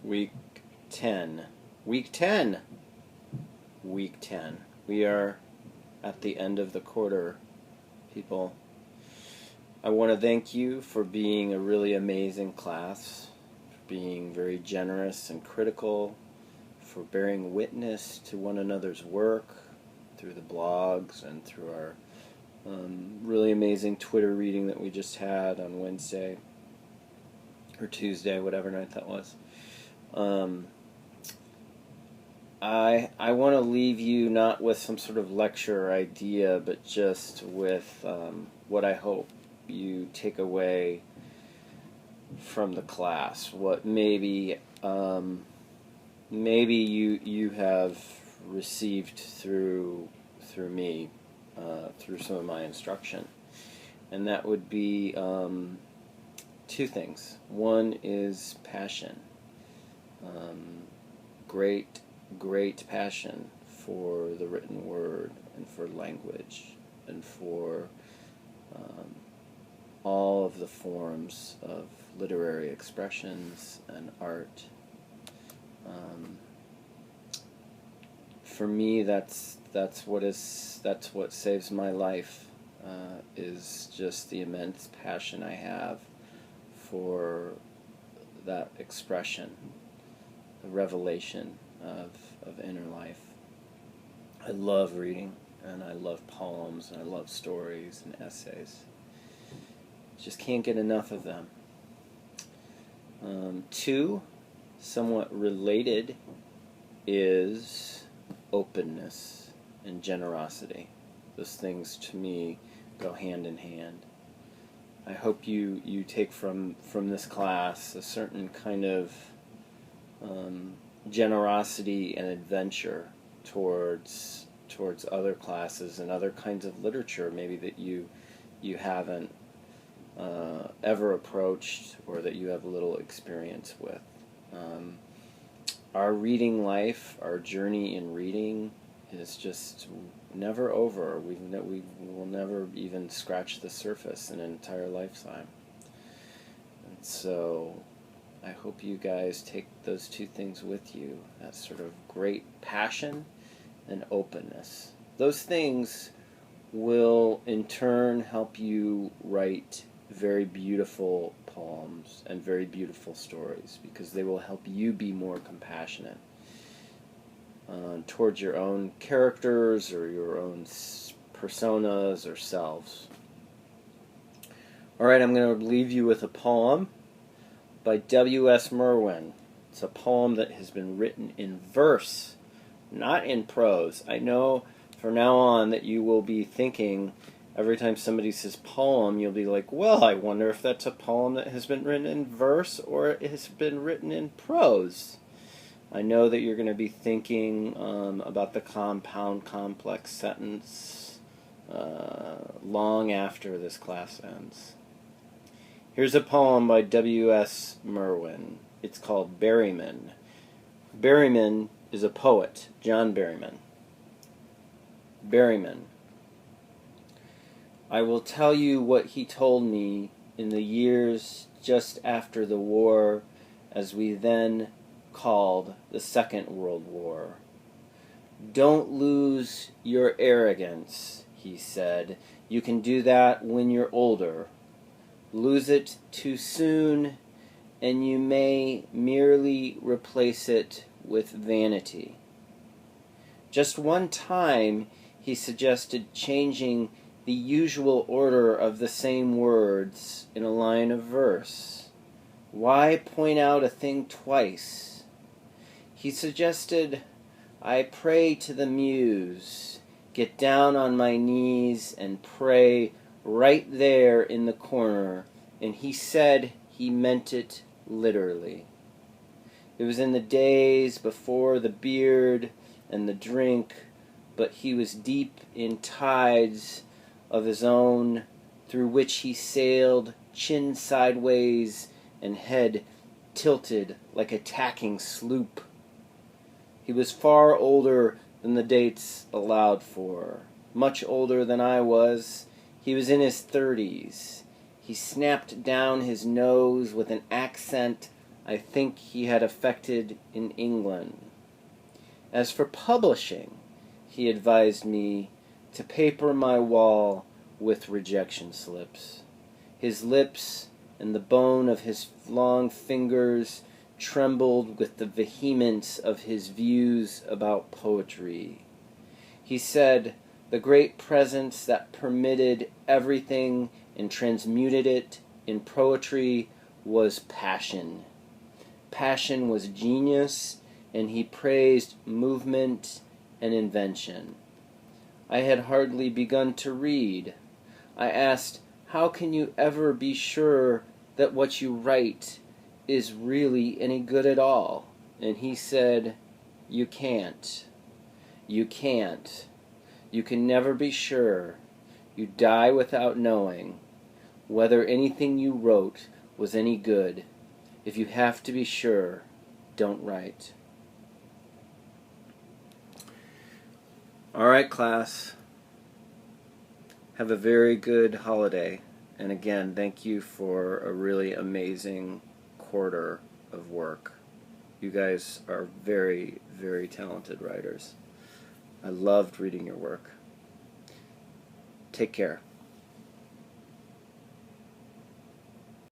Week 10. Week 10. Week 10. We are at the end of the quarter, people. I want to thank you for being a really amazing class, for being very generous and critical, for bearing witness to one another's work through the blogs and through our really amazing Twitter reading that we just had on Wednesday or Tuesday, whatever night that was. I want to leave you not with some sort of lecture or idea, but just with what I hope you take away from the class. What maybe you have received through me, through some of my instruction, and that would be two things. One is passion. Great passion for the written word and for language and for all of the forms of literary expressions and art. For me, that's what saves my life, is just the immense passion I have for that expression, the revelation of inner life. I love reading, and I love poems, and I love stories and essays. Just can't get enough of them. Two, somewhat related, is openness and generosity. Those things, to me, go hand in hand. I hope you take from this class a certain kind of generosity and adventure towards other classes and other kinds of literature maybe that you haven't ever approached, or that you have little experience with. Our reading life, our journey in reading, is just never over. We will never even scratch the surface in an entire lifetime. And so I hope you guys take those two things with you, that sort of great passion and openness. Those things will in turn help you write very beautiful poems and very beautiful stories, because they will help you be more compassionate towards your own characters or your own personas or selves. Alright, I'm going to leave you with a poem by W.S. Merwin. It's a poem that has been written in verse, not in prose. I know from now on that you will be thinking, every time somebody says poem, you'll be like, well, I wonder if that's a poem that has been written in verse or it has been written in prose. I know that you're going to be thinking about the compound complex sentence long after this class ends. Here's a poem by W.S. Merwin. It's called Berryman. Berryman is a poet, John Berryman. Berryman. I will tell you what he told me in the years just after the war, as we then called the Second World War. Don't lose your arrogance, he said. You can do that when you're older. Lose it too soon, and you may merely replace it with vanity. Just one time, he suggested changing the usual order of the same words in a line of verse. Why point out a thing twice? He suggested, I pray to the muse, get down on my knees and pray right there in the corner, and he said he meant it literally. It was in the days before the beard and the drink, but he was deep in tides of his own, through which he sailed chin sideways and head tilted like a tacking sloop. He was far older than the dates allowed for, much older than I was. He was in his 30s. He snapped down his nose with an accent I think he had effected in England. As for publishing, he advised me to paper my wall with rejection slips. His lips and the bone of his long fingers trembled with the vehemence of his views about poetry. He said, the great presence that permitted everything and transmuted it in poetry was passion. Passion was genius, and he praised movement and invention. I had hardly begun to read. I asked, how can you ever be sure that what you write is really any good at all? And he said, you can't. You can't. You can never be sure. You die without knowing whether anything you wrote was any good. If you have to be sure, don't write. All right, class. Have a very good holiday. And again, thank you for a really amazing quarter of work. You guys are very, very talented writers. I loved reading your work. Take care.